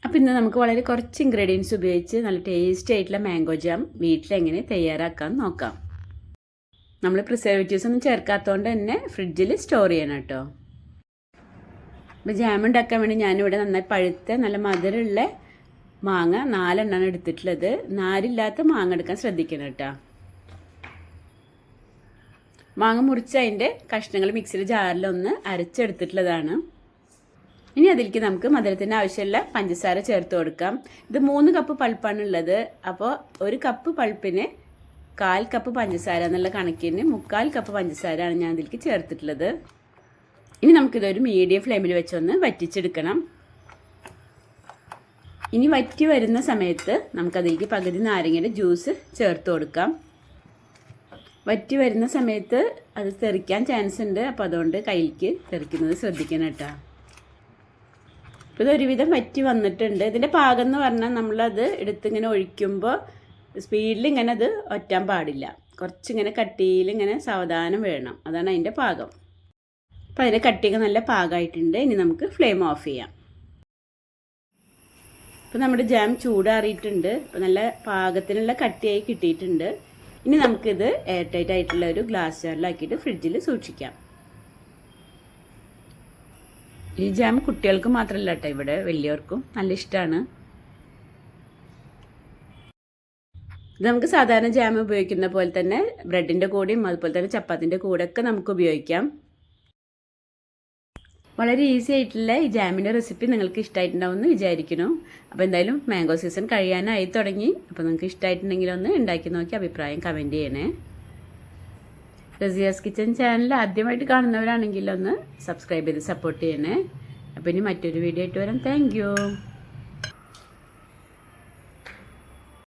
അപ്പോൾ ഇന്ന് നമുക്ക് വളരെ കുറച്ച് ഇൻഗ്രീഡിയൻസ് ഉപയോഗിച്ച് നല്ല ടേസ്റ്റി ആയിട്ടുള്ള മാംഗോ ജാം വീട്ടിലെങ്ങനെ തയ്യാറാക്കാൻ നോക്കാം. നമ്മൾ പ്രിസർവേറ്റീവ്സ് ഒന്നും ചേർക്കാത്തതുകൊണ്ട് തന്നെ ഫ്രിഡ്ജിൽ സ്റ്റോർ ചെയ്യണം കേട്ടോ. അപ്പോൾ ജാം ഉണ്ടാക്കാൻ വേണ്ടി ഞാനിവിടെ നന്നായി പഴുത്ത നല്ല മധുരമുള്ള മാങ്ങ 4 എണ്ണമാണ് എടുത്തിട്ടുള്ളത്. നാരില്ലാത്ത മാങ്ങ എടുക്കാൻ ശ്രദ്ധിക്കണം കേട്ടോ. മാങ്ങ മുറിച്ച് അതിൻ്റെ കഷ്ണങ്ങൾ മിക്സിയുടെ ജാറിലൊന്ന് അരച്ചെടുത്തിട്ടുള്ളതാണ്. ഇനി അതിലേക്ക് നമുക്ക് മധുരത്തിന് ആവശ്യമുള്ള പഞ്ചസാര ചേർത്ത് കൊടുക്കാം. ഇത് 3 കപ്പ് പൾപ്പാണ് ഉള്ളത്. അപ്പോൾ 1 കപ്പ് പൾപ്പിന് 1/4 കപ്പ് പഞ്ചസാര എന്നുള്ള കണക്കിന് 3/4 കപ്പ് പഞ്ചസാരയാണ് ഞാൻ ഇതിലേക്ക് ചേർത്തിട്ടുള്ളത്. ഇനി നമുക്കിതൊരു മീഡിയം ഫ്ലെയിമിൽ വെച്ചൊന്ന് വറ്റിച്ചെടുക്കണം. ഇനി വറ്റി വരുന്ന സമയത്ത് നമുക്കതിലേക്ക് പകുതി നാരങ്ങയുടെ ജ്യൂസ് ചേർത്ത് കൊടുക്കാം. വറ്റി വരുന്ന സമയത്ത് അത് തെറിക്കാൻ ചാൻസ് ഉണ്ട്. അപ്പോൾ അതുകൊണ്ട് കയ്യിലേക്ക് തെറിക്കുന്നത് ശ്രദ്ധിക്കണം കേട്ടോ. അപ്പോൾ ഇതൊരുവിധം വറ്റി വന്നിട്ടുണ്ട്. ഇതിൻ്റെ പാകം എന്ന് പറഞ്ഞാൽ നമ്മളത് എടുത്തിങ്ങനെ ഒഴിക്കുമ്പോൾ സ്പീഡിൽ ഇങ്ങനെ അത് ഒറ്റാൻ പാടില്ല. കുറച്ചിങ്ങനെ കട്ടിയിൽ ഇങ്ങനെ സാവധാനം വേണം. അതാണ് അതിൻ്റെ പാകം. അപ്പോൾ അതിൻ്റെ കട്ടിയൊക്കെ നല്ല പാകമായിട്ടുണ്ട്. ഇനി നമുക്ക് ഫ്ലെയിം ഓഫ് ചെയ്യാം. ഇപ്പോൾ നമ്മുടെ ജാം ചൂടാറിയിട്ടുണ്ട്. അപ്പോൾ നല്ല പാകത്തിനുള്ള കട്ടിയായി കിട്ടിയിട്ടുണ്ട്. ഇനി നമുക്കിത് എയർ ടൈറ്റ് ആയിട്ടുള്ള ഒരു ഗ്ലാസ് ജാറിലാക്കിയിട്ട് ഫ്രിഡ്ജിൽ സൂക്ഷിക്കാം. ഈ ജാം കുട്ടികൾക്ക് മാത്രമല്ല കേട്ടോ, ഇവിടെ വലിയവർക്കും നല്ല ഇഷ്ടമാണ്. ഇത് നമുക്ക് സാധാരണ ജാം ഉപയോഗിക്കുന്ന പോലെ തന്നെ ബ്രെഡിൻ്റെ കൂടെയും അതുപോലെ തന്നെ ചപ്പാത്തിൻ്റെ കൂടെയൊക്കെ നമുക്ക് ഉപയോഗിക്കാം. വളരെ ഈസി ആയിട്ടുള്ള ഈ ജാമിൻ്റെ റെസിപ്പി നിങ്ങൾക്ക് ഇഷ്ടമായിട്ടുണ്ടാവുമെന്ന് വിചാരിക്കുന്നു. അപ്പോൾ എന്തായാലും മാംഗോ സീസൺ കഴിയാനായി തുടങ്ങി. അപ്പോൾ നിങ്ങൾക്ക് ഇഷ്ടമായിട്ടുണ്ടെങ്കിൽ ഒന്ന് ഉണ്ടാക്കി നോക്കി അഭിപ്രായം കമൻറ്റ് ചെയ്യണേ. റസിയാസ് കിച്ചൻ ചാനൽ ആദ്യമായിട്ട് കാണുന്നവരാണെങ്കിൽ ഒന്ന് സബ്സ്ക്രൈബ് ചെയ്ത് സപ്പോർട്ട് ചെയ്യണേ. അപ്പോൾ ഇനി മറ്റൊരു വീഡിയോ ആയിട്ട് വരാം. Thank you.